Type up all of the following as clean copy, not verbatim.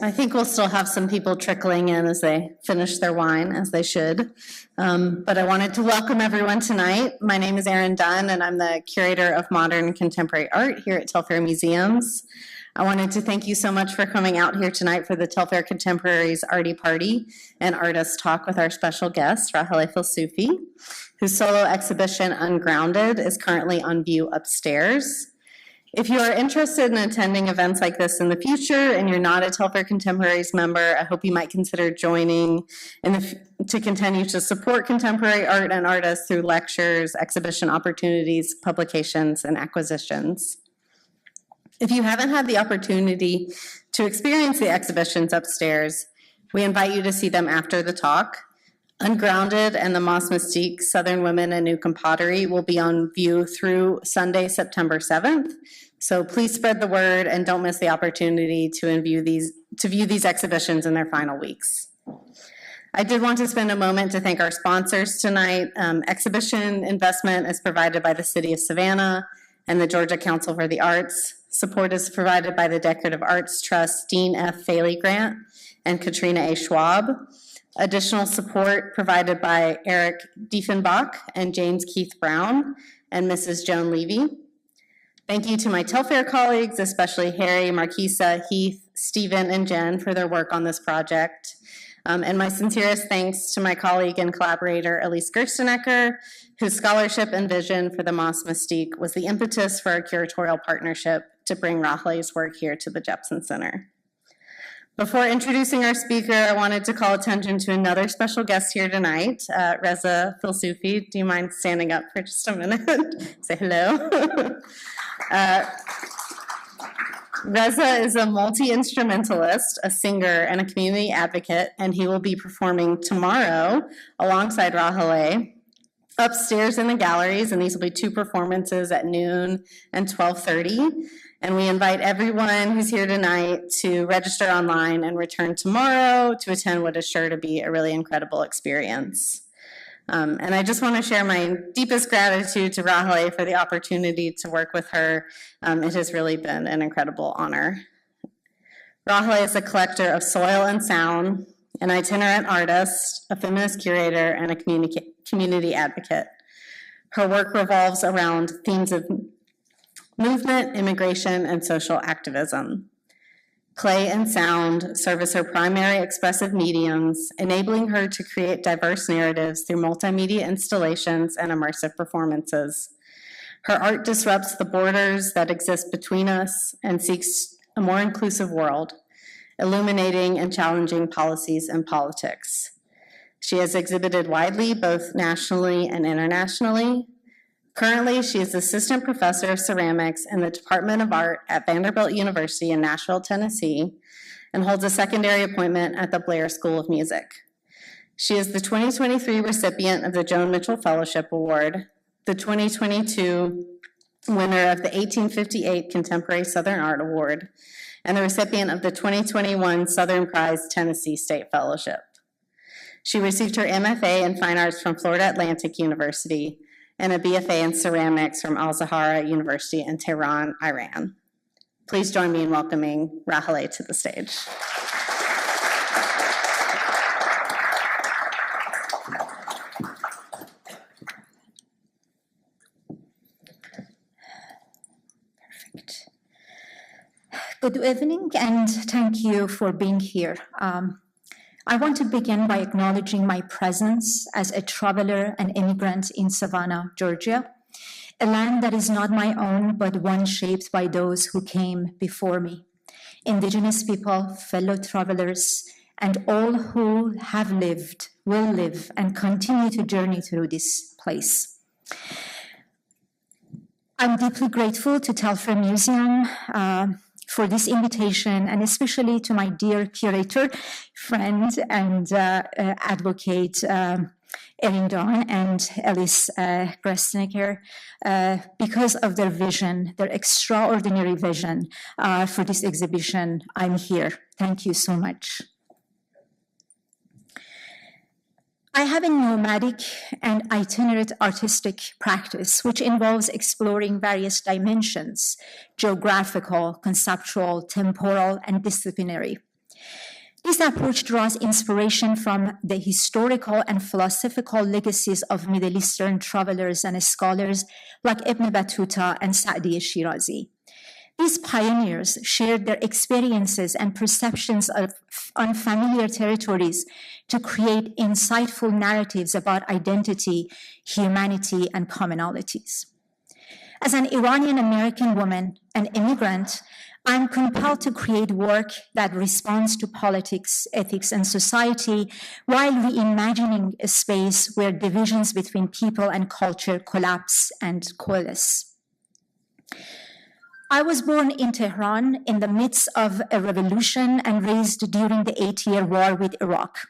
I think we'll still have some people trickling in as they finish their wine, as they should. But I wanted to welcome everyone tonight. My name is Erin Dunn, and I'm the curator of modern and contemporary art here at Telfair Museums. I wanted to thank you so much for coming out here tonight for the Telfair Contemporaries Arty Party and Artist Talk with our special guest, Raheleh Filsoofi, whose solo exhibition, Ungrounded, is currently on view upstairs. If you are interested in attending events like this in the future and you're not a Telfair Contemporaries member, I hope you might consider joining to continue to support contemporary art and artists through lectures, exhibition opportunities, publications, and acquisitions. If you haven't had the opportunity to experience the exhibitions upstairs, we invite you to see them after the talk. Ungrounded and the Mas Mystique, Southern Women and New Pottery will be on view through Sunday, September 7th. So please spread the word and don't miss the opportunity to view these exhibitions in their final weeks. I did want to spend a moment to thank our sponsors tonight. Exhibition investment is provided by the City of Savannah and the Georgia Council for the Arts. Support is provided by the Decorative Arts Trust Dean F. Faley Grant and Katrina A. Schwab. Additional support provided by Eric Diefenbach and James Keith Brown and Mrs. Joan Levy. Thank you to my Telfair colleagues, especially Harry, Marquisa, Heath, Stephen, and Jen for their work on this project. And my sincerest thanks to my colleague and collaborator, Elise Gerstenecker, whose scholarship and vision for the Mas Mystique was the impetus for our curatorial partnership to bring Raheleh's work here to the Jepson Center. Before introducing our speaker, I wanted to call attention to another special guest here tonight, Raheleh Filsoofi. Do you mind standing up for just a minute? Say hello. Reza is a multi-instrumentalist, a singer, and a community advocate, and he will be performing tomorrow alongside Raheleh upstairs in the galleries, and these will be two performances at noon and 12:30. And we invite everyone who's here tonight to register online and return tomorrow to attend what is sure to be a really incredible experience. And I just want to share my deepest gratitude to Raheleh for the opportunity to work with her. It has really been an incredible honor. Raheleh is a collector of soil and sound, an itinerant artist, a feminist curator, and a community advocate. Her work revolves around themes of movement, immigration, and social activism. Clay and sound serve as her primary expressive mediums, enabling her to create diverse narratives through multimedia installations and immersive performances. Her art disrupts the borders that exist between us and seeks a more inclusive world, illuminating and challenging policies and politics. She has exhibited widely, both nationally and internationally. Currently, she is assistant professor of ceramics in the Department of Art at Vanderbilt University in Nashville, Tennessee, and holds a secondary appointment at the Blair School of Music. She is the 2023 recipient of the Joan Mitchell Fellowship Award, the 2022 winner of the 1858 Contemporary Southern Art Award, and the recipient of the 2021 Southern Prize Tennessee State Fellowship. She received her MFA in Fine Arts from Florida Atlantic University and a BFA in ceramics from Al-Zahra University in Tehran, Iran. Please join me in welcoming Raheleh to the stage. Perfect. Good evening, and thank you for being here. I want to begin by acknowledging my presence as a traveler and immigrant in Savannah, Georgia, a land that is not my own, but one shaped by those who came before me, Indigenous people, fellow travelers, and all who have lived, will live, and continue to journey through this place. I'm deeply grateful to Telfair Museum for this invitation, and especially to my dear curator, friend, and advocate, Erin Dunn and Elise Gerstenecker, because of their vision, their extraordinary vision for this exhibition. I'm here. Thank you so much. I have a nomadic and itinerant artistic practice, which involves exploring various dimensions, geographical, conceptual, temporal, and disciplinary. This approach draws inspiration from the historical and philosophical legacies of Middle Eastern travelers and scholars like Ibn Battuta and Sa'di Shirazi. These pioneers shared their experiences and perceptions of unfamiliar territories to create insightful narratives about identity, humanity, and commonalities. As an Iranian American woman, an immigrant, I'm compelled to create work that responds to politics, ethics, and society while reimagining a space where divisions between people and culture collapse and coalesce. I was born in Tehran in the midst of a revolution and raised during the 8-year war with Iraq.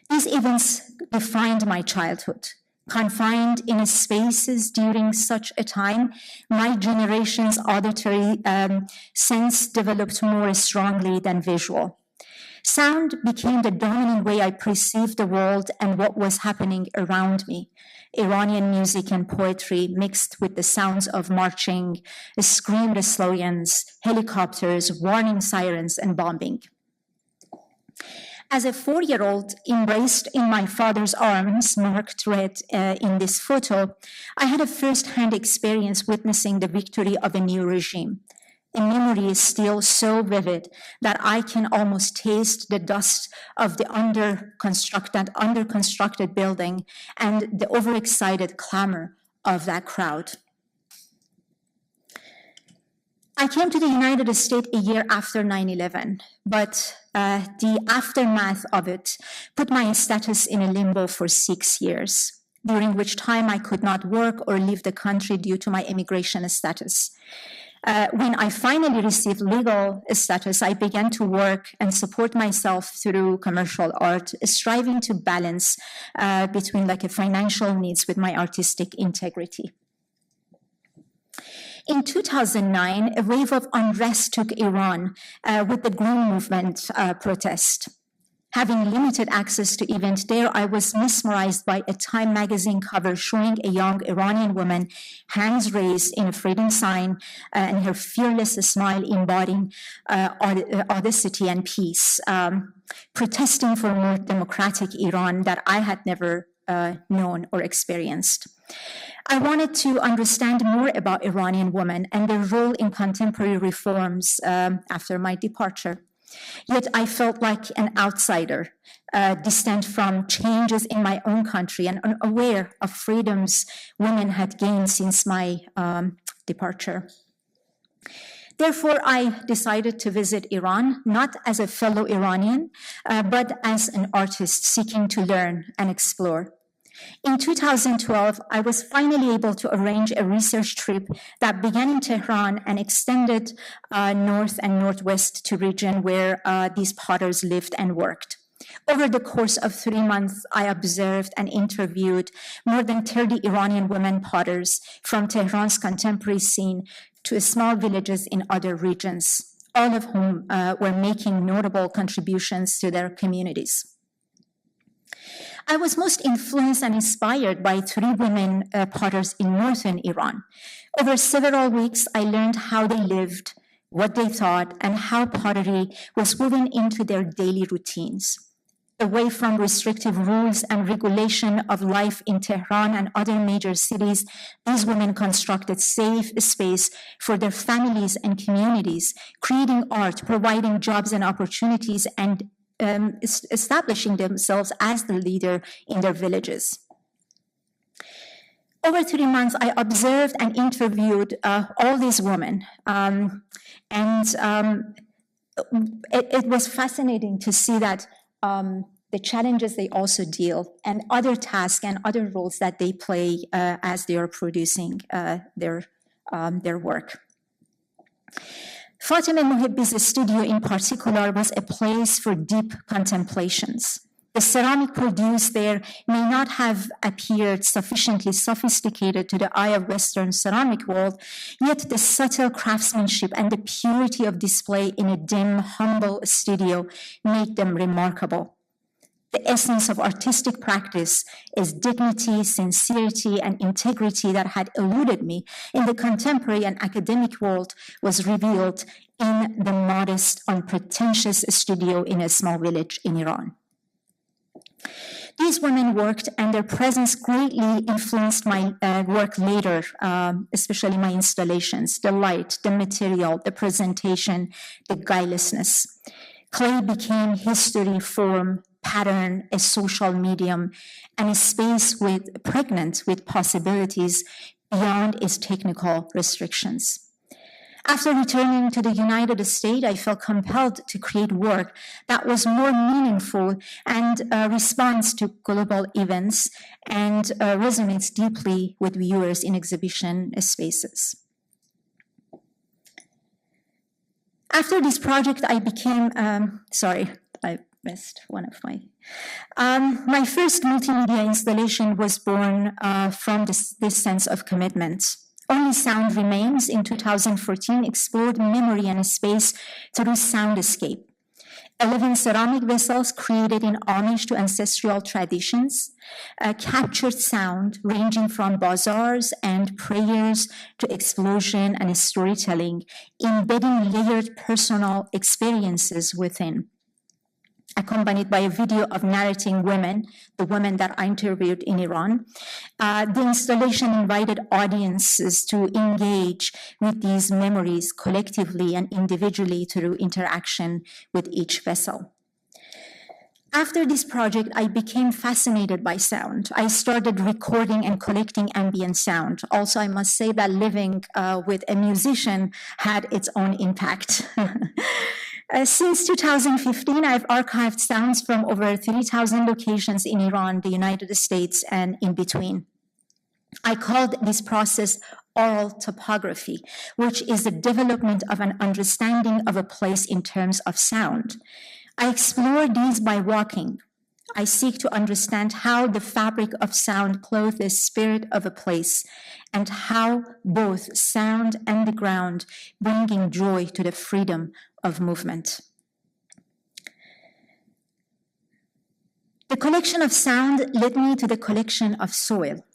These events defined my childhood. Confined in spaces during such a time, my generation's auditory sense developed more strongly than visual. Sound became the dominant way I perceived the world and what was happening around me. Iranian music and poetry mixed with the sounds of marching, screamed slogans, helicopters, warning sirens, and bombing. As a 4-year-old embraced in my father's arms, marked red in this photo, I had a first-hand experience witnessing the victory of a new regime. A memory is still so vivid that I can almost taste the dust of the underconstructed building and the overexcited clamor of that crowd. I came to the United States a year after 9/11, but the aftermath of it put my status in a limbo for 6 years, during which time I could not work or leave the country due to my immigration status. When I finally received legal status, I began to work and support myself through commercial art, striving to balance between like a financial needs with my artistic integrity. In 2009, a wave of unrest took Iran with the Green Movement protest. Having limited access to events there, I was mesmerized by a Time magazine cover showing a young Iranian woman, hands raised in a freedom sign, and her fearless smile embodying audacity and peace, protesting for a more democratic Iran that I had never known or experienced. I wanted to understand more about Iranian women and their role in contemporary reforms after my departure. Yet I felt like an outsider, distant from changes in my own country and unaware of freedoms women had gained since my departure. Therefore, I decided to visit Iran, not as a fellow Iranian, but as an artist seeking to learn and explore. In 2012, I was finally able to arrange a research trip that began in Tehran and extended north and northwest to region where these potters lived and worked. Over the course of 3 months, I observed and interviewed more than 30 Iranian women potters from Tehran's contemporary scene to small villages in other regions, all of whom were making notable contributions to their communities. I was most influenced and inspired by 3 women potters in northern Iran. Over several weeks, I learned how they lived, what they thought, and how pottery was woven into their daily routines. Away from restrictive rules and regulation of life in Tehran and other major cities, these women constructed safe space for their families and communities, creating art, providing jobs and opportunities, and establishing themselves as the leader in their villages. Over 3 months, I observed and interviewed all these women, it was fascinating to see that the challenges they also deal and other tasks and other roles that they play as they are producing their work. Fatemeh Mohebbi's studio in particular was a place for deep contemplations. The ceramic produced there may not have appeared sufficiently sophisticated to the eye of Western ceramic world, yet the subtle craftsmanship and the purity of display in a dim, humble studio made them remarkable. The essence of artistic practice is dignity, sincerity, and integrity that had eluded me in the contemporary and academic world was revealed in the modest, unpretentious studio in a small village in Iran. These women worked, and their presence greatly influenced my work later, especially my installations, the light, the material, the presentation, the guilelessness. Clay became history, form, pattern, a social medium, and a space pregnant with possibilities beyond its technical restrictions. After returning to the United States, I felt compelled to create work that was more meaningful and responds to global events and resonates deeply with viewers in exhibition spaces. After this project, I became, I missed one of my. My first multimedia installation was born from this sense of commitment. Only Sound Remains in 2014 explored memory and space through soundscape. 11 ceramic vessels created in homage to ancestral traditions, captured sound ranging from bazaars and prayers to explosion and storytelling, embedding layered personal experiences within. Accompanied by a video of narrating women, the women that I interviewed in Iran. The installation invited audiences to engage with these memories collectively and individually through interaction with each vessel. After this project, I became fascinated by sound. I started recording and collecting ambient sound. Also, I must say that living with a musician had its own impact. Since 2015, I've archived sounds from over 3,000 locations in Iran, the United States, and in between. I called this process oral topography, which is the development of an understanding of a place in terms of sound. I explore these by walking. I seek to understand how the fabric of sound clothes the spirit of a place and how both sound and the ground bringing joy to the freedom of movement. The collection of sound led me to the collection of soil.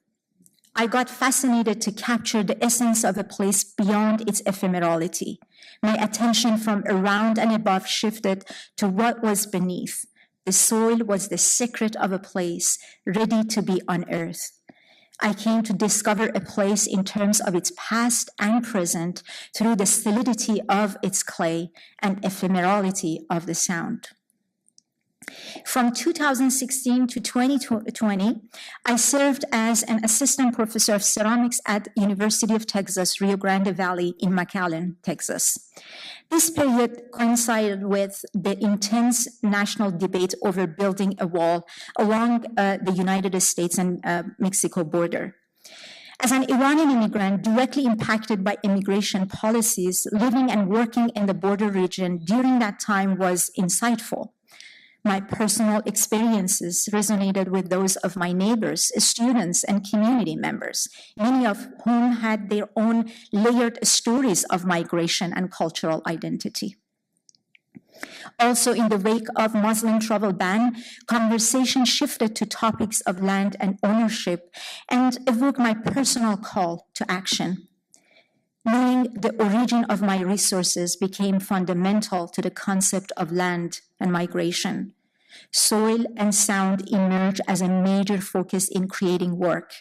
I got fascinated to capture the essence of a place beyond its ephemerality. My attention from around and above shifted to what was beneath. The soil was the secret of a place ready to be unearthed. I came to discover a place in terms of its past and present through the solidity of its clay and ephemerality of the sound. From 2016 to 2020, I served as an assistant professor of ceramics at University of Texas, Rio Grande Valley in McAllen, Texas. This period coincided with the intense national debate over building a wall along the United States and Mexico border. As an Iranian immigrant directly impacted by immigration policies, living and working in the border region during that time was insightful. My personal experiences resonated with those of my neighbors, students, and community members, many of whom had their own layered stories of migration and cultural identity. Also, in the wake of Muslim travel ban, conversation shifted to topics of land and ownership and evoked my personal call to action. Knowing the origin of my resources became fundamental to the concept of land and migration. Soil and sound emerged as a major focus in creating work.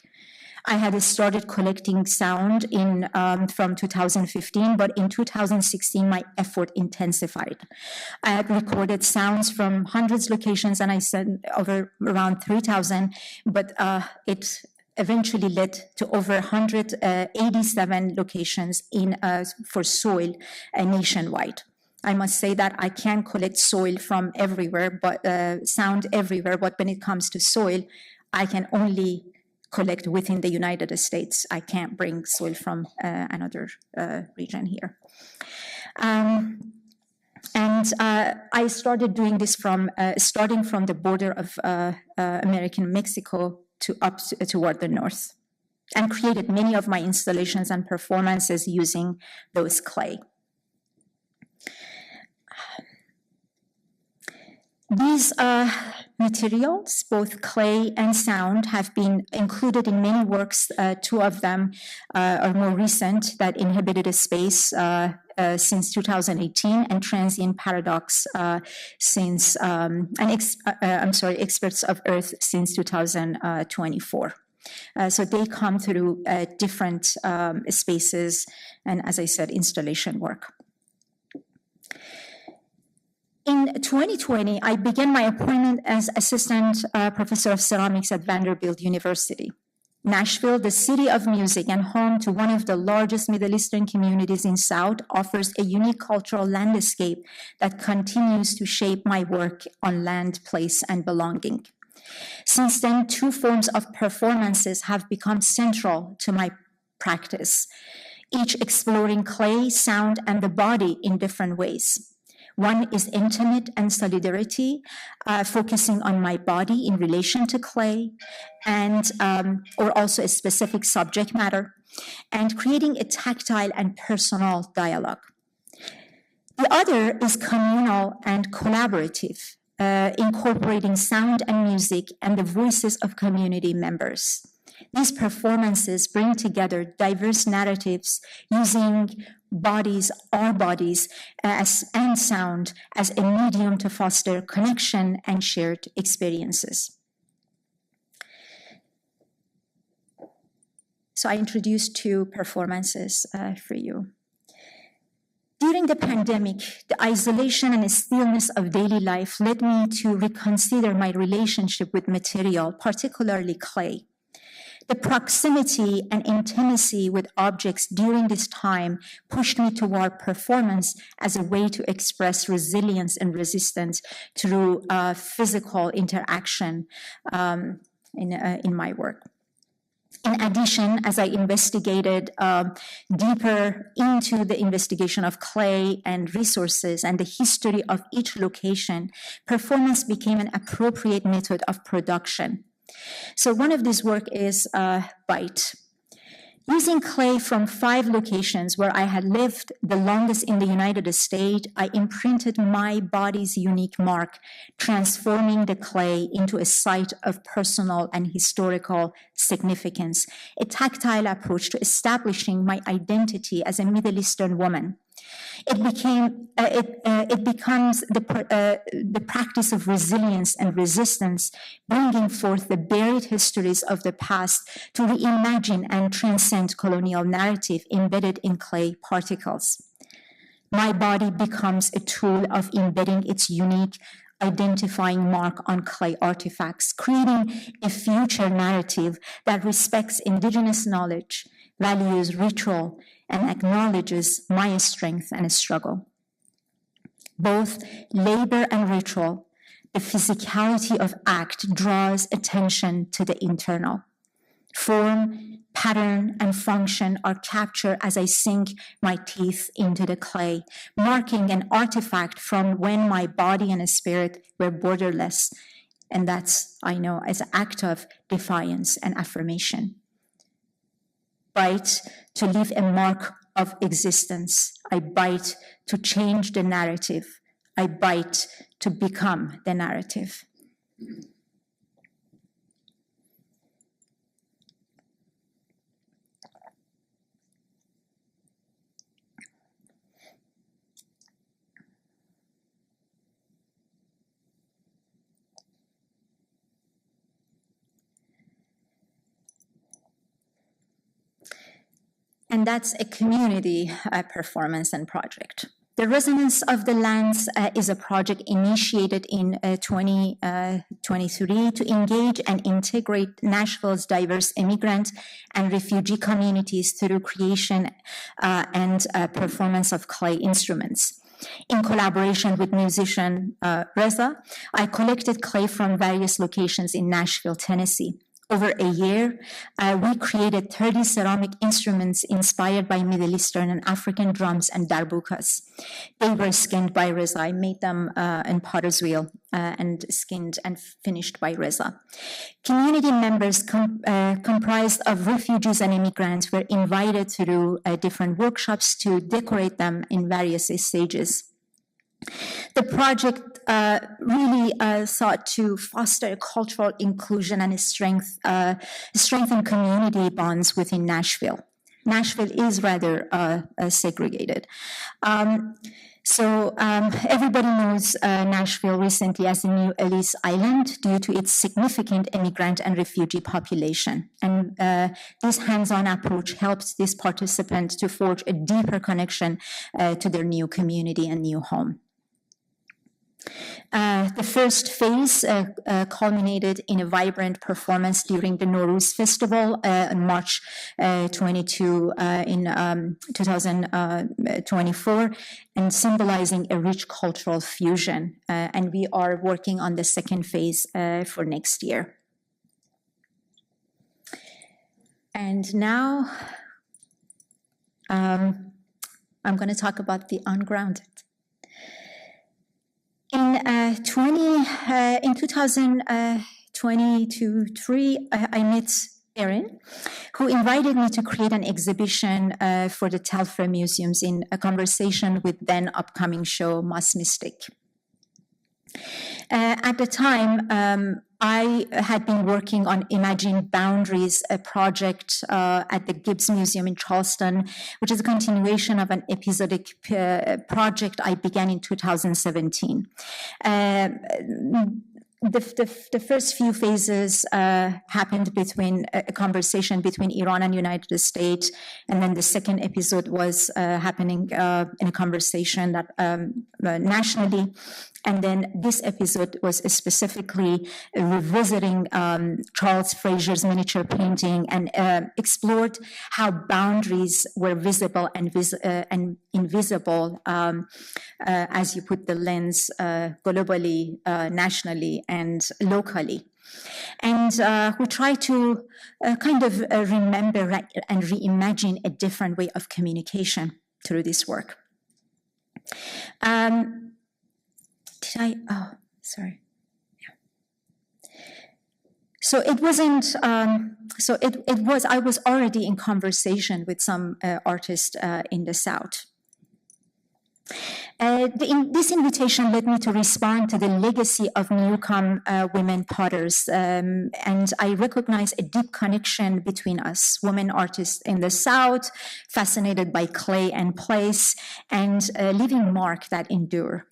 I had started collecting sound from 2015, but in 2016, my effort intensified. I had recorded sounds from hundreds of locations, and I said over around 3,000, but it eventually led to over 187 locations for soil nationwide. I must say that I can collect soil from everywhere, but sound everywhere. But when it comes to soil, I can only collect within the United States. I can't bring soil from another region here. I started doing this from starting from the border of American Mexico toward the north, and created many of my installations and performances using those clay. materials, both clay and sound, have been included in many works. Two of them are more recent, that Inhabited Space since 2018 and Transient Paradox Experts of Earth since 2024. So they come through different spaces and, as I said, installation work. In 2020, I began my appointment as Assistant Professor of Ceramics at Vanderbilt University. Nashville, the city of music and home to one of the largest Middle Eastern communities in South, offers a unique cultural landscape that continues to shape my work on land, place, and belonging. Since then, two forms of performances have become central to my practice, each exploring clay, sound, and the body in different ways. One is intimate and solidarity, focusing on my body in relation to clay, and or also a specific subject matter, and creating a tactile and personal dialogue. The other is communal and collaborative, incorporating sound and music and the voices of community members. These performances bring together diverse narratives using our bodies, and sound as a medium to foster connection and shared experiences. So I introduced two performances for you. During the pandemic, the isolation and stillness of daily life led me to reconsider my relationship with material, particularly clay. The proximity and intimacy with objects during this time pushed me toward performance as a way to express resilience and resistance through physical interaction in my work. In addition, as I investigated deeper into the investigation of clay and resources and the history of each location, performance became an appropriate method of production. So one of these work is Bite. Using clay from 5 locations where I had lived the longest in the United States, I imprinted my body's unique mark, transforming the clay into a site of personal and historical significance, a tactile approach to establishing my identity as a Middle Eastern woman. It becomes the practice of resilience and resistance, bringing forth the buried histories of the past to reimagine and transcend colonial narrative embedded in clay particles. My body becomes a tool of embedding its unique identifying mark on clay artifacts, creating a future narrative that respects indigenous knowledge, values ritual, and acknowledges my strength and struggle. Both labor and ritual, the physicality of act draws attention to the internal. Form, pattern, and function are captured as I sink my teeth into the clay, marking an artifact from when my body and spirit were borderless. And that's, I know, as an act of defiance and affirmation. Bite to leave a mark of existence. I bite to change the narrative. I bite to become the narrative. And that's a community performance and project. The Resonance of the Lands is a project initiated in 2023 to engage and integrate Nashville's diverse immigrant and refugee communities through creation and performance of clay instruments. In collaboration with musician Reza, I collected clay from various locations in Nashville, Tennessee. Over a year, we created 30 ceramic instruments inspired by Middle Eastern and African drums and darbukas. They were skinned by Reza. I made them in potter's wheel and skinned and finished by Reza. Community members comprised of refugees and immigrants were invited through different workshops to decorate them in various stages. The project really sought to foster cultural inclusion and strengthen community bonds within Nashville. Nashville is rather segregated. So everybody knows Nashville recently as the new Ellis Island due to its significant immigrant and refugee population. And this hands-on approach helps these participants to forge a deeper connection to their new community and new home. The first phase culminated in a vibrant performance during the Nowruz Festival on March 22 in 2024, and symbolizing a rich cultural fusion. And we are working on the second phase for next year. And now I'm going to talk about the ungrounded. In 2022-3, I met Erin, who invited me to create an exhibition for the Telfair museums in a conversation with then upcoming show Moss Mystic. At the time, I had been working on Imagine Boundaries, a project at the Gibbs Museum in Charleston, which is a continuation of an episodic project I began in 2017. The first few phases happened between a conversation between Iran and United States, and then the second episode was happening in a conversation that nationally. And then this episode was specifically revisiting Charles Fraser's miniature painting and explored how boundaries were visible and invisible as you put the lens globally, nationally, and locally. And we try to kind of remember and reimagine a different way of communication through this work. Sorry. Yeah. So it wasn't, I was already in conversation with some artists in the South. This invitation led me to respond to the legacy of newcomer women potters, and I recognize a deep connection between us, women artists in the South, fascinated by clay and place, and a living mark that endure.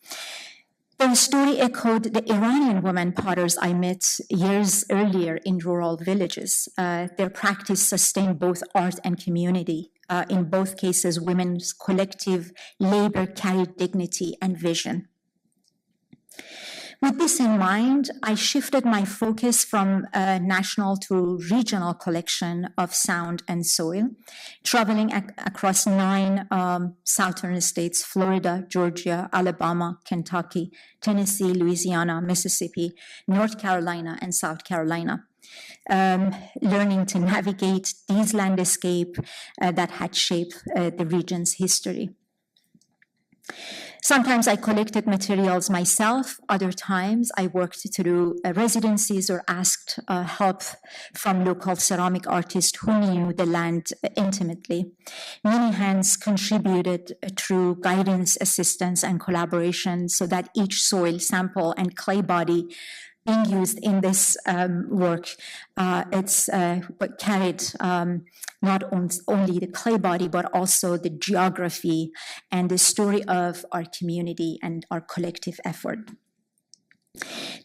Their story echoed the Iranian women potters I met years earlier in rural villages. Their practice sustained both art and community. In both cases, women's collective labor carried dignity and vision. With this in mind, I shifted my focus from national to regional collection of sound and soil, traveling across 9 southern states: Florida, Georgia, Alabama, Kentucky, Tennessee, Louisiana, Mississippi, North Carolina, and South Carolina. Learning to navigate these landscapes that had shaped the region's history. Sometimes I collected materials myself. Other times I worked through residencies or asked help from local ceramic artists who knew the land intimately. Many hands contributed through guidance, assistance, and collaboration so that each soil sample and clay body being used in this work, it's carried not only the clay body, but also the geography and the story of our community and our collective effort.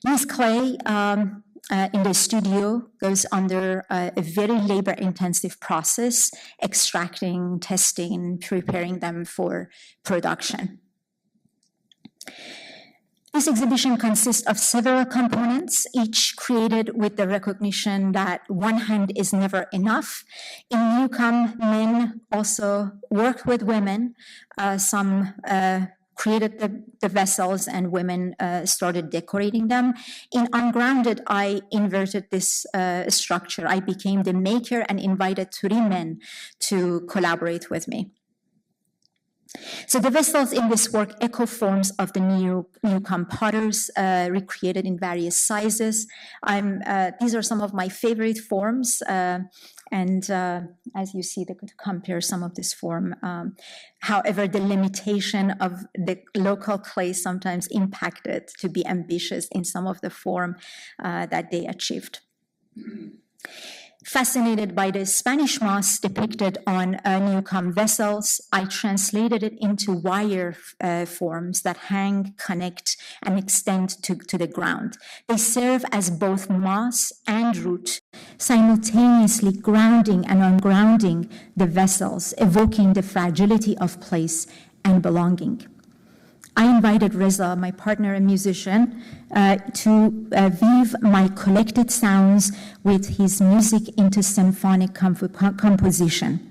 This clay in the studio goes under a very labor-intensive process, extracting, testing, preparing them for production. This exhibition consists of several components, each created with the recognition that one hand is never enough. In Newcomb, men also work with women. Some created the vessels and women started decorating them. In Ungrounded, I inverted this structure. I became the maker and invited 3 men to collaborate with me. So the vessels in this work echo forms of the Newcomb potters, recreated in various sizes. These are some of my favorite forms, And as you see, to compare some of this form. However, the limitation of the local clay sometimes impacted to be ambitious in some of the form that they achieved. Fascinated by the Spanish moss depicted on Newcomb vessels, I translated it into wire forms that hang, connect, and extend to the ground. They serve as both moss and root, simultaneously grounding and ungrounding the vessels, evoking the fragility of place and belonging. I invited Reza, my partner and musician, to weave my collected sounds with his music into symphonic composition.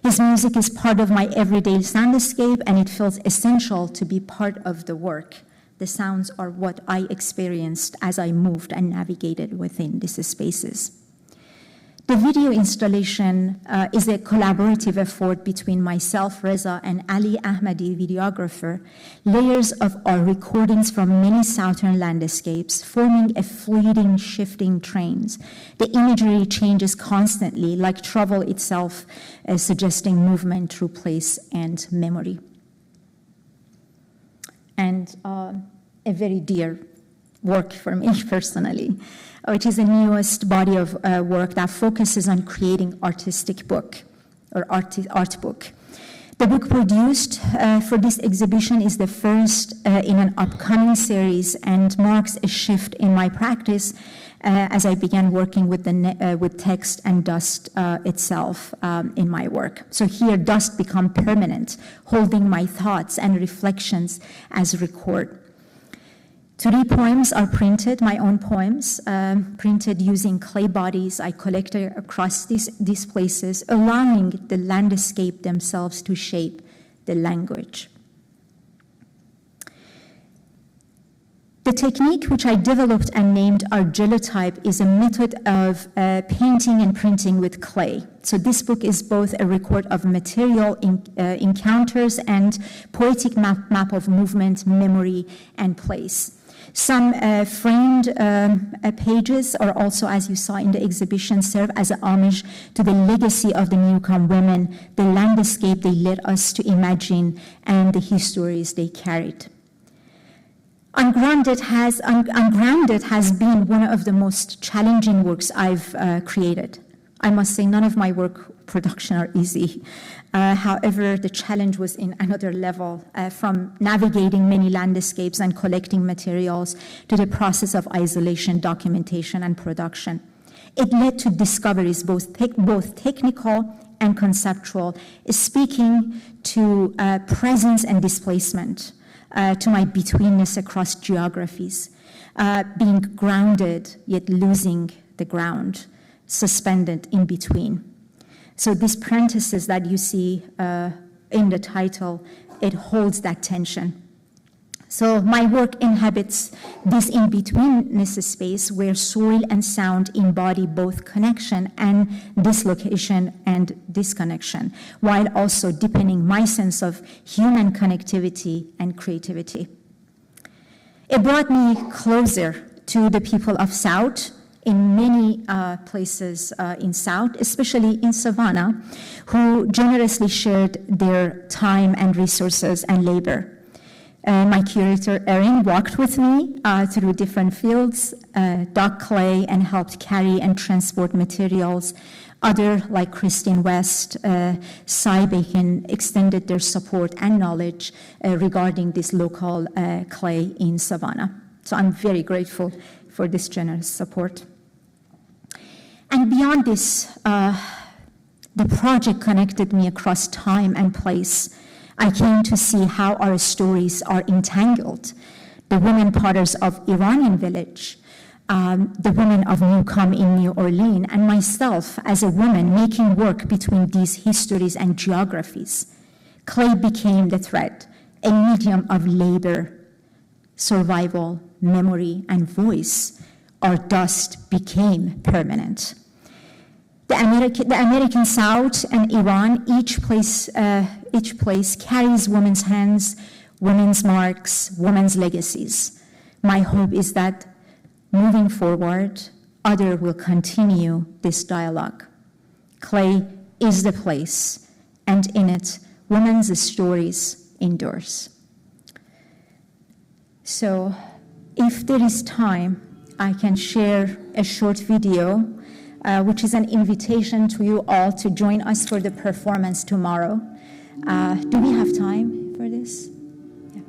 His music is part of my everyday soundscape, and it feels essential to be part of the work. The sounds are what I experienced as I moved and navigated within these spaces. The video installation is a collaborative effort between myself, Reza, and Ali Ahmadi, videographer, layers of our recordings from many southern landscapes, forming a fleeting, shifting trains. The imagery changes constantly, like travel itself, suggesting movement through place and memory. And a very dear work for me personally, which is the newest body of work that focuses on creating artistic book or art book. The book produced for this exhibition is the first in an upcoming series and marks a shift in my practice as I began working with with text and dust itself in my work. So here dust become permanent, holding my thoughts and reflections as record. 3 poems are printed, my own poems, printed using clay bodies I collected across these places, allowing the landscape themselves to shape the language. The technique which I developed and named argilotype is a method of painting and printing with clay. So this book is both a record of material encounters and poetic map of movement, memory, and place. Some framed pages are also, as you saw in the exhibition, serve as an homage to the legacy of the Newcomb women, the landscape they led us to imagine, and the histories they carried. Ungrounded has been one of the most challenging works I've created. I must say none of my work production are easy. However, the challenge was in another level, from navigating many landscapes and collecting materials to the process of isolation, documentation, and production. It led to discoveries, both technical and conceptual, speaking to presence and displacement, to my betweenness across geographies, being grounded yet losing the ground, suspended in between. So these parentheses that you see in the title, it holds that tension. So my work inhabits this in-betweenness space where soil and sound embody both connection and dislocation and disconnection, while also deepening my sense of human connectivity and creativity. It brought me closer to the people of South in many places in South, especially in Savannah, who generously shared their time and resources and labor. My curator, Erin, walked with me through different fields, dug clay, and helped carry and transport materials. Others, like Christine West, Cy Bacon, extended their support and knowledge regarding this local clay in Savannah. So I'm very grateful for this generous support. And beyond this, the project connected me across time and place. I came to see how our stories are entangled. The women potters of Iranian village, the women of Newcomb in New Orleans, and myself as a woman making work between these histories and geographies. Clay became the thread, a medium of labor, survival, memory, and voice. Our dust became permanent. The American South and Iran, each place carries women's hands, women's marks, women's legacies. My hope is that moving forward, others will continue this dialogue. clay is the place, and in it, women's stories endures. So, if there is time, I can share a short video, which is an invitation to you all to join us for the performance tomorrow. Do we have time for this? Yeah.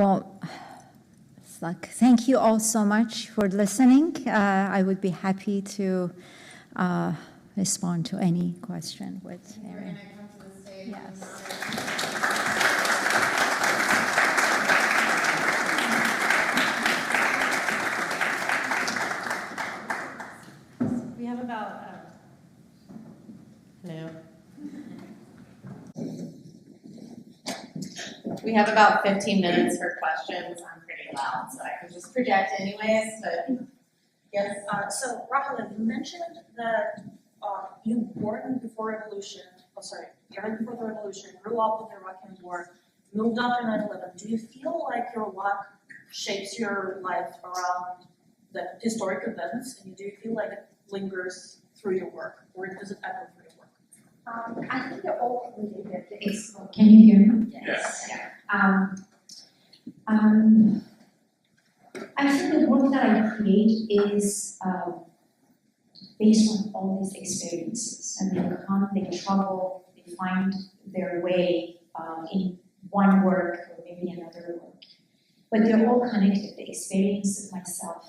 Well, it's like, thank you all so much for listening. I would be happy to respond to any question with Erin. Yes. We have about, hello. We have about 15 minutes for questions. I'm pretty loud, so I can just project anyways, but yes. So Raheleh, you mentioned that you were born before revolution, you're right before the revolution, grew up with the Iraqi war, moved after 9/11. Do you feel like your luck shapes your life around the historic events, and do you feel like it lingers through your work, or does it echo through your work? I think they're all related. Can you hear me? Yes. Yeah. I think the work that I create is based on all these experiences, and they come, they travel, they find their way in one work or maybe another work. But they're all connected. The experience of myself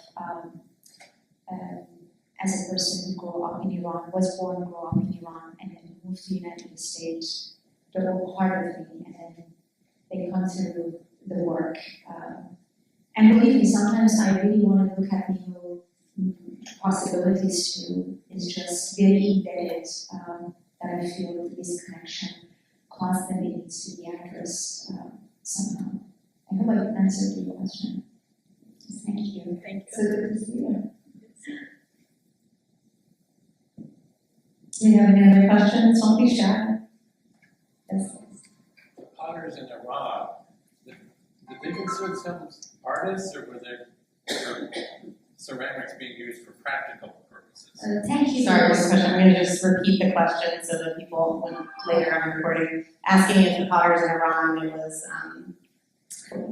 as a person who grew up in Iran, was born, grew up in Iran, and then moved to the United States, they're all part of me, and then they come through the work. And believe me, sometimes I really want to look at new possibilities too. It's just very embedded that I feel this connection constantly needs to be addressed somehow. I hope I answered your question. Thank you. Thank you. So good to see you. Do you have any other questions? Don't be shy. Yes. The potters in Iran, did they consider themselves artists, or were their ceramics being used for practical purposes? Thank you. Sorry, one question. I'm going to just repeat the question so that people, when later on recording, asking if the potters in Iran, it was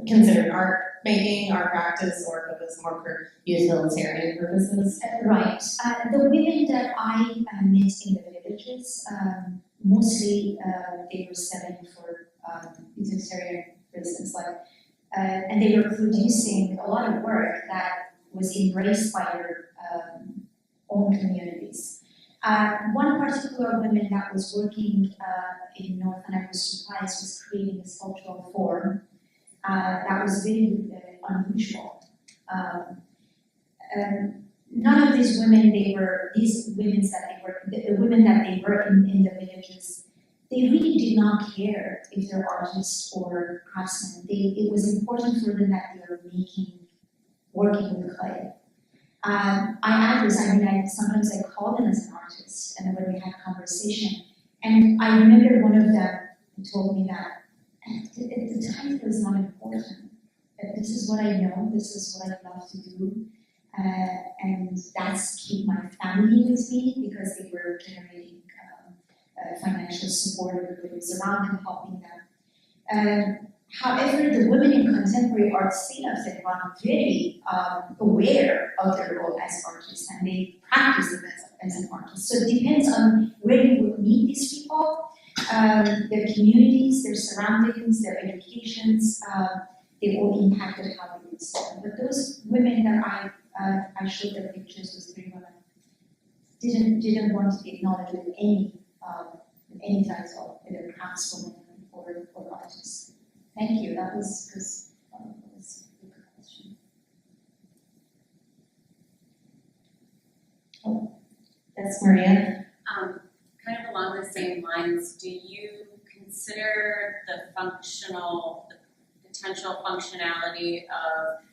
considered art making, art practice, or if it was more for utilitarian purposes. Right. The women that I met in the villages, mostly they were selling for utilitarian reasons, and they were producing a lot of work that was embraced by their own communities. One particular woman that was working in North Annapolis Supplies was creating a sculptural form that was very unusual. None of these women, the women that they were in the villages, they really did not care if they're artists or craftsmen. It was important for them that they were working with clay. Sometimes I call them as an artist, and when we had conversation, and I remember one of them told me that the title is not important. This is what I know, this is what I love to do, and that's keep my family with me because they were generating financial support, everybody was around them, helping them. However, the women in contemporary art scene of Tehran are very aware of their role as artists, and they practice it as an artist. So it depends on where you would meet these people, their communities, their surroundings, their educations, they all impacted how they would see them. But those women that I showed the pictures, those three women, didn't want to be acknowledged with any title, either craftswoman or artist. Thank you. That was because that was a good question. Oh, that's Maria. Kind of along the same lines, do you consider the potential functionality of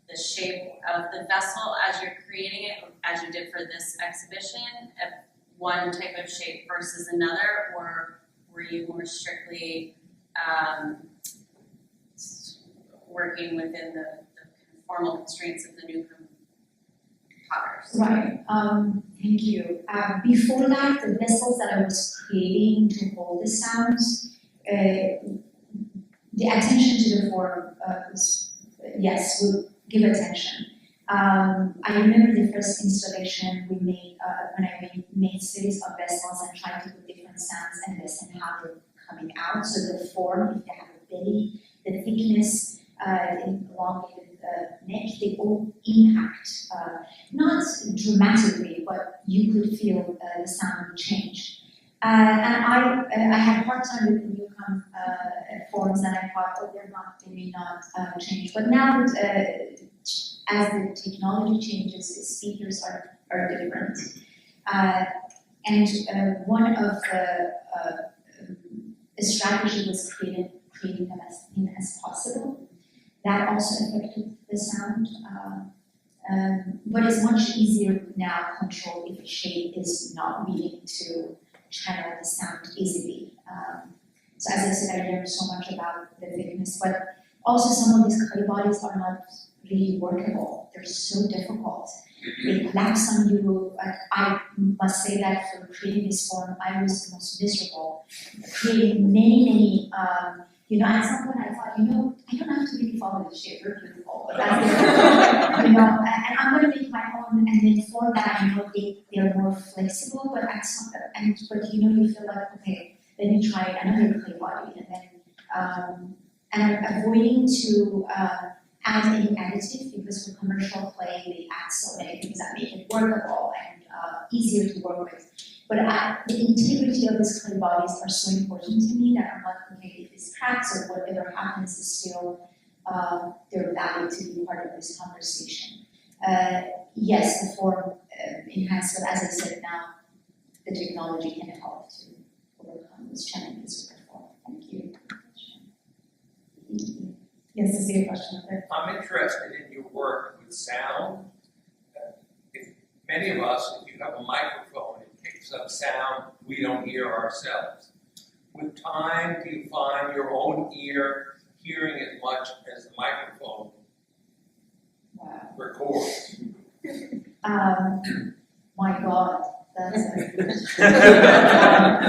the shape of the vessel as you're creating it, as you did for this exhibition, of one type of shape versus another, or were you more strictly working within the formal constraints of the new potters? Right. Thank you. Before that, the vessels that I was creating to hold the sounds, the attention to the form would give attention. I remember the first installation we made when I made series of vessels and tried to put different sounds and listen how they're coming out. So the form, if they have a belly, the thickness, elongated neck, they all impact, not dramatically, but you could feel the sound would change. And I had a hard time with the Newcomb forms, and I thought, oh, they may not change. But now, as the technology changes, the speakers are different. And one of the strategy was creating them as thin as possible. That also affected the sound. But it's much easier now to control if a shape is not willing to channel the sound easily. So as I said, I learned so much about the thickness, but also some of these clay bodies are not really workable. They're so difficult. They collapse on you. I must say that for creating this form, I was the most miserable. Creating many, at some point I thought, I don't have to really follow the shape, they're beautiful, but that's it. And I'm going to make my own, and then for that, they're more flexible, but at some, you feel like, okay, let me try another clay body, and then, and I'm avoiding to add any additive, because for commercial clay, they add so many things that make it workable and easier to work with. But the integrity of these clay bodies are so important to me that I'm like, okay, if this cracks or whatever happens, is still they're valued to be part of this conversation. Yes, the form enhanced, but as I said now, the technology can help to overcome those challenges with the form. Thank you. Yes, I see a question up there. I'm interested in your work with sound. If many of us, if you have a microphone, it picks up sound we don't hear ourselves. With time, do you find your own ear hearing as much as the microphone records? My God, that's a good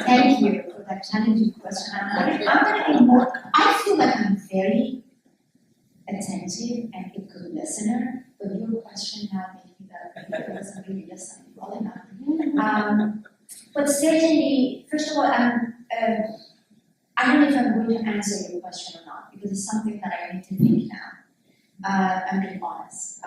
thank you for that challenging question. I'm going to be more, I feel like I'm very attentive and a good listener, but your question now made me that I wasn't really listening well enough. But certainly, first of all, I don't know if I'm going to answer your question or not, because it's something that I need to think now. I'm being honest.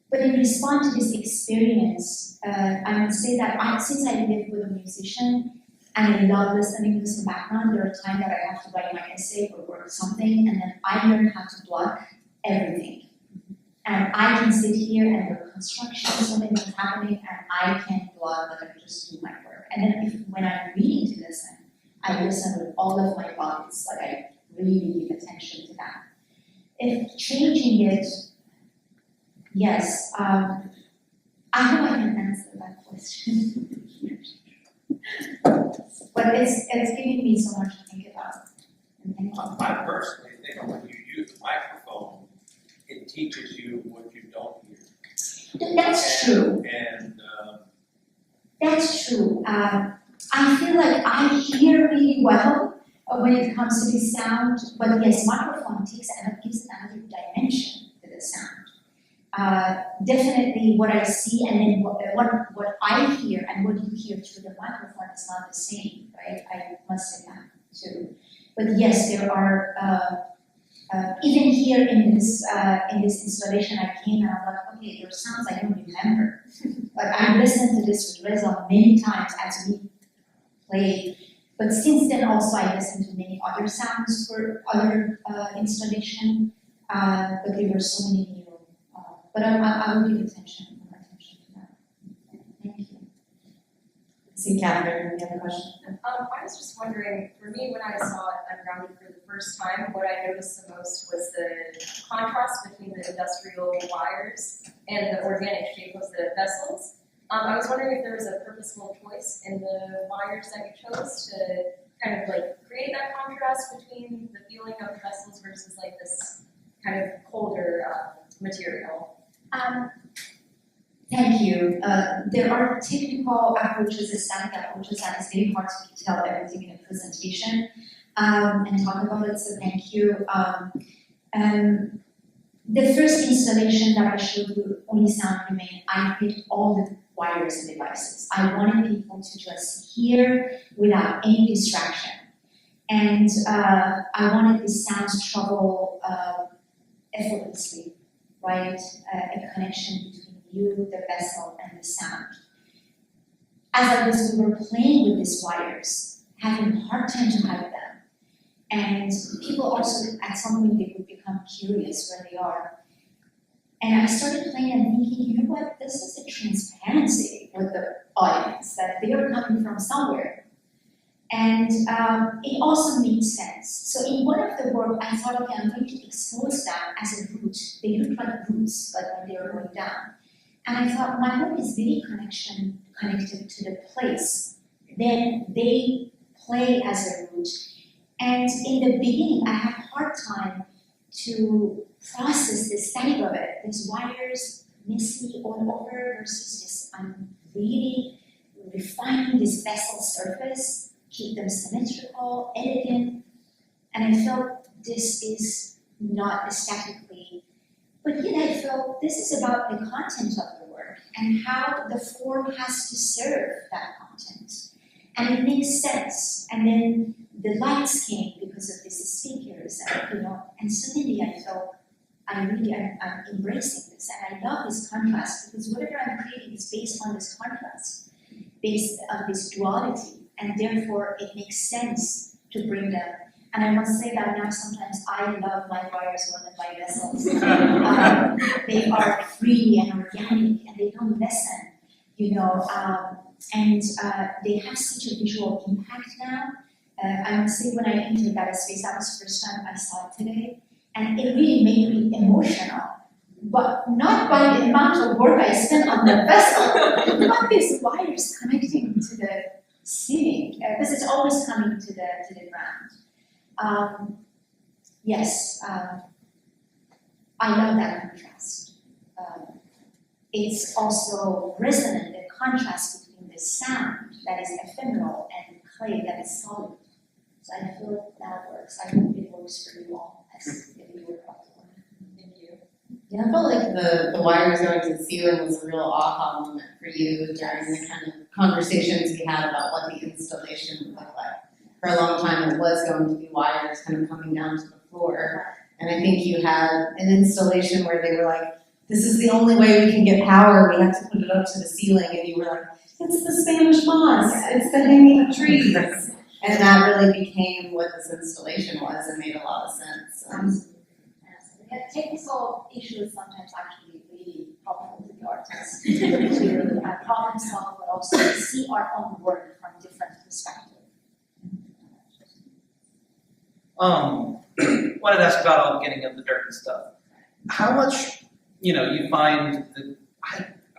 But in response to this experience, I would say that since I live with a musician and I love listening to some background, there are times that I have to write my essay or work something, and then I learn how to block everything. And I can sit here and there are construction, something is happening, and I can block and just do my work. And then when I'm reading to listen, I listen with all of my bodies, like I really give attention to that. If changing it, yes, I hope I can answer that question. But it's giving me so much to think about. And thank you. I personally think when you use the microphone, it teaches you what you don't hear. That's true. That's true. I feel like I hear really well when it comes to the sound, but yes, microphone takes and gives another dimension to the sound. Definitely what I see and then what I hear and what you hear through the microphone is not the same, right? I must say that too. But yes, there are, even here in this installation I came and I'm like, okay, there are sounds I don't remember. Like I've listened to this with Reza many times as we play, but since then also I listened to many other sounds for other installation, but there were so many new. But I will give attention to that. Thank you. See Catherine, you have a question? I was just wondering, for me, when I saw it ungrounded for the first time, what I noticed the most was the contrast between the industrial wires and the organic shape of the vessels. I was wondering if there was a purposeful choice in the wires that you chose to kind of like create that contrast between the feeling of the vessels versus like this kind of colder material. Thank you. There are technical approaches, aesthetic approaches, and it's very hard to tell everything in a presentation and talk about it, so thank you. The first installation that I showed you, Only Sound Remain, I hit all the wires and devices. I wanted people to just hear without any distraction. And I wanted the sound to travel effortlessly, right? A connection between you, the vessel, and the sound. As we were playing with these wires, having a hard time to hide them. And people also, at some point, they would become curious where they are. And I started playing and thinking, you know what, this is a transparency with the audience, that they are coming from somewhere. And it also made sense. So in one of the work, I thought, okay, I'm going to expose them as a root. They look like roots, like when they are going down. And I thought, my work is very connected to the place. Then they play as a root. And in the beginning, I had a hard time to process the static of it. There's wires messy all over versus this, I'm really refining this vessel surface, keep them symmetrical, elegant. And I felt this is not aesthetically, but yet I felt this is about the content of the work and how the form has to serve that content. And it makes sense. And then the lights came because of these speakers, and suddenly I felt I'm embracing this, and I love this contrast because whatever I'm creating is based on this contrast, based on this duality, and therefore it makes sense to bring them. And I must say that now sometimes I love my wires more than my vessels. They are free and organic, and they don't lessen, and they have such a visual impact now. I must say, when I entered that space, that was the first time I saw it today, and it really made me emotional. But not by the amount of work I spent on the vessel, not these wires connecting to the ceiling, because it's always coming to the ground. Yes, I love that contrast. It's also resonant, the contrast between the sound that is ephemeral and clay that is solid. So I feel that works. I hope it works for you all as if you were practical. Thank you. Yeah, I felt like the wires going to the ceiling was a real aha moment for you during the kind of conversations we had about what the installation would look like. For a long time, it was going to be wires kind of coming down to the floor. And I think you had an installation where they were like, this is the only way we can get power, we have to put it up to the ceiling. And you were like, it's the Spanish moss, it's the hanging trees. And that really became what this installation was and made a lot of sense. Absolutely. Yeah, technical issues sometimes actually really helpful to the artists to problem solve, but also see our own work from different perspectives. Wanted to ask about all the getting of the dirt and stuff. How much, you find that,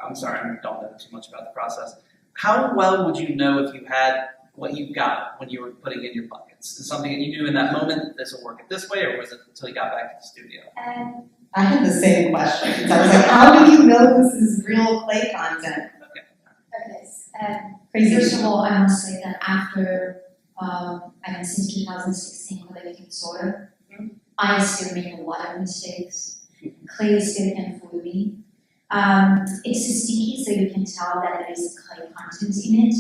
I'm sorry, I don't know too much about the process. How well would you know if you had what you got when you were putting in your buckets? Is something that you knew in that moment, this will work it this way, or was it until you got back to the studio? I had the same question. I was like, how do you know this is real clay content? Okay. First of all, I must say that after, since 2016 collecting soil, I still make a lot of mistakes. Clay still can fool me. It's sticky, so you can tell that there is clay content in it.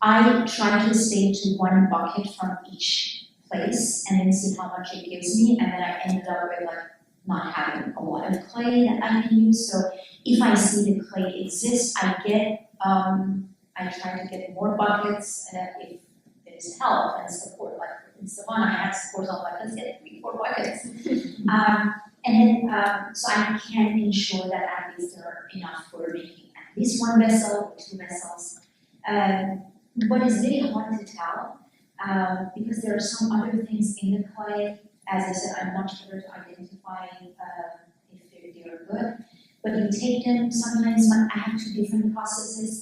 I try to stay to one bucket from each place and then see how much it gives me, and then I ended up with not having a lot of clay that I can use. So if I see the clay exists, I try to get more buckets if there is help and support. Like in Savannah, I had support on let's get 3-4 buckets. So I can ensure that at least there are enough for making at least one vessel or 2 vessels. But it's very hard to tell because there are some other things in the clay. As I said, I'm much better to identify if they are good. But you take them, sometimes I have 2 different processes.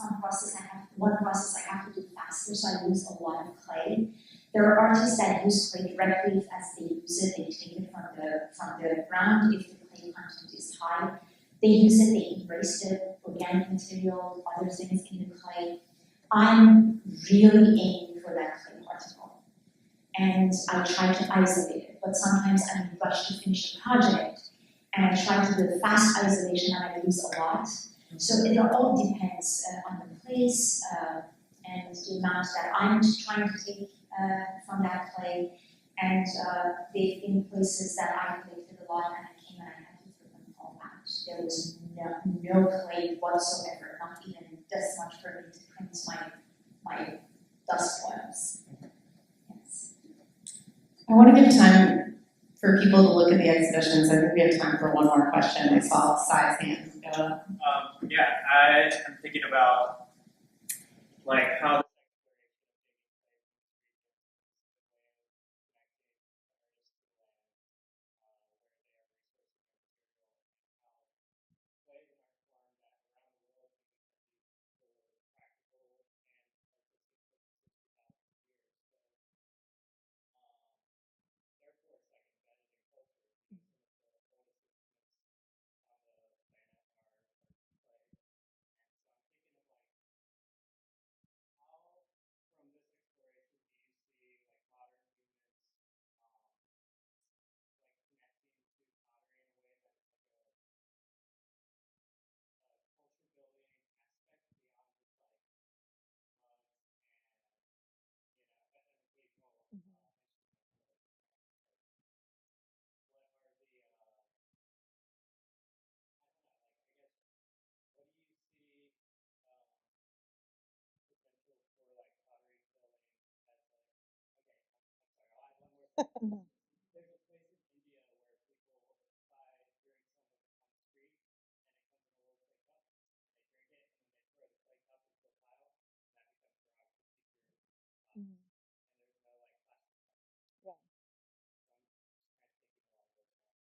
One process I have to do faster, so I use a lot of clay. There are artists that use clay directly as they use it. They take it from the ground if the clay content is high. They use it, they embrace the organic material, other things in the clay. I'm really aiming for that clay particle. And I try to isolate it, but sometimes I'm in a rush to finish the project, and I try to do fast isolation, and I use a lot. So it all depends on the place and the amount that I'm trying to take from that clay, and they've been places that I collected a lot, and I came and I had to throw them all out. There was no clay whatsoever, not even this much for me to cleanse my dust boils. Yes. I want to give time for people to look at the exhibitions. I think we have time for one more question. I saw Sai's hands go up. Yeah, I am thinking about like how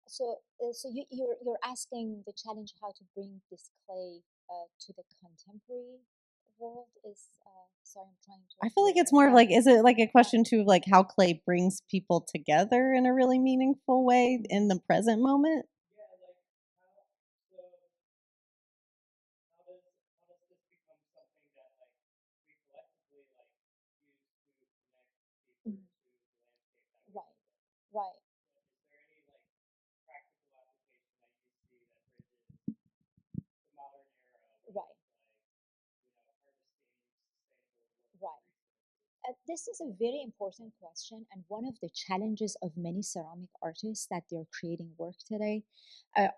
So you're asking the challenge how to bring this clay to the contemporary world is sorry, I'm trying to. I feel like it's more of like, is it like a question too of like how clay brings people together in a really meaningful way in the present moment? Mhm. Right, right. Right. Right. This is a very important question, and one of the challenges of many ceramic artists that they're creating work today.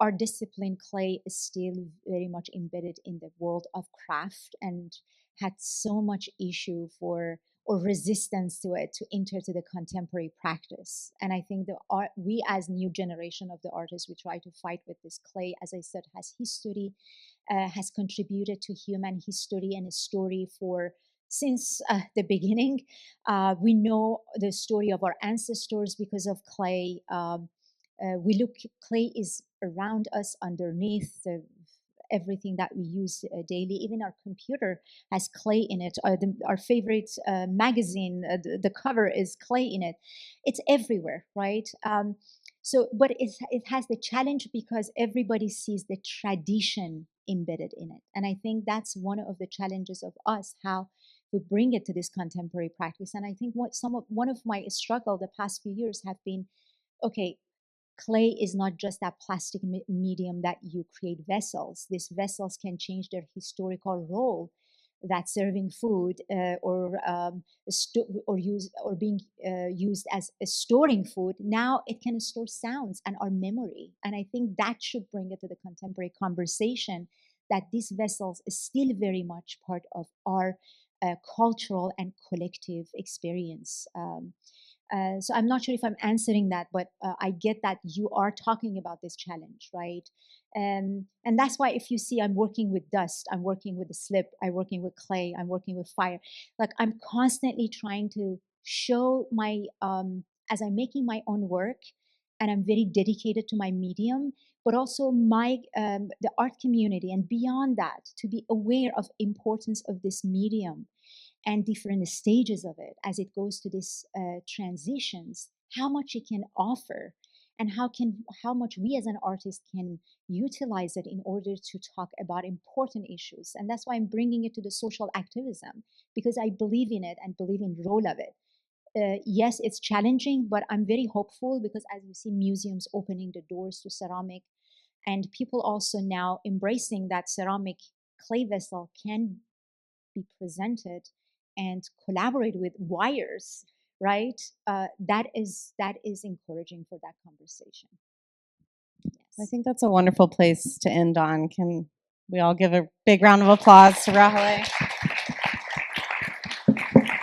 Our discipline, clay, is still very much embedded in the world of craft and had so much issue for or resistance to it to enter to the contemporary practice. And I think the art, we as new generation of the artists, we try to fight with this clay. As I said, has history, has contributed to human history and a story for since the beginning. We know the story of our ancestors because of clay. We look, clay is around us, underneath everything that we use daily. Even our computer has clay in it. Our favorite magazine, the cover is clay in it. It's everywhere, right? But it has the challenge because everybody sees the tradition embedded in it. And I think that's one of the challenges of us, how we bring it to this contemporary practice. And I think one of my struggle the past few years have been, okay, clay is not just that plastic medium that you create vessels. These vessels can change their historical role, that serving food or being used as storing food. Now it can store sounds and our memory, and I think that should bring it to the contemporary conversation. That these vessels is still very much part of our cultural and collective experience. So I'm not sure if I'm answering that, but I get that you are talking about this challenge, right? And that's why if you see I'm working with dust, I'm working with the slip, I'm working with clay, I'm working with fire. Like I'm constantly trying to show my, as I'm making my own work, and I'm very dedicated to my medium, but also my the art community and beyond that, to be aware of importance of this medium and different stages of it as it goes to these transitions, how much it can offer, and how much we as an artist can utilize it in order to talk about important issues. And that's why I'm bringing it to the social activism, because I believe in it and believe in the role of it. Yes, it's challenging, but I'm very hopeful because as you see museums opening the doors to ceramic, and people also now embracing that ceramic clay vessel can be presented and collaborate with wires, right? That is encouraging for that conversation. I think that's a wonderful place to end on. Can we all give a big round of applause to Raheleh?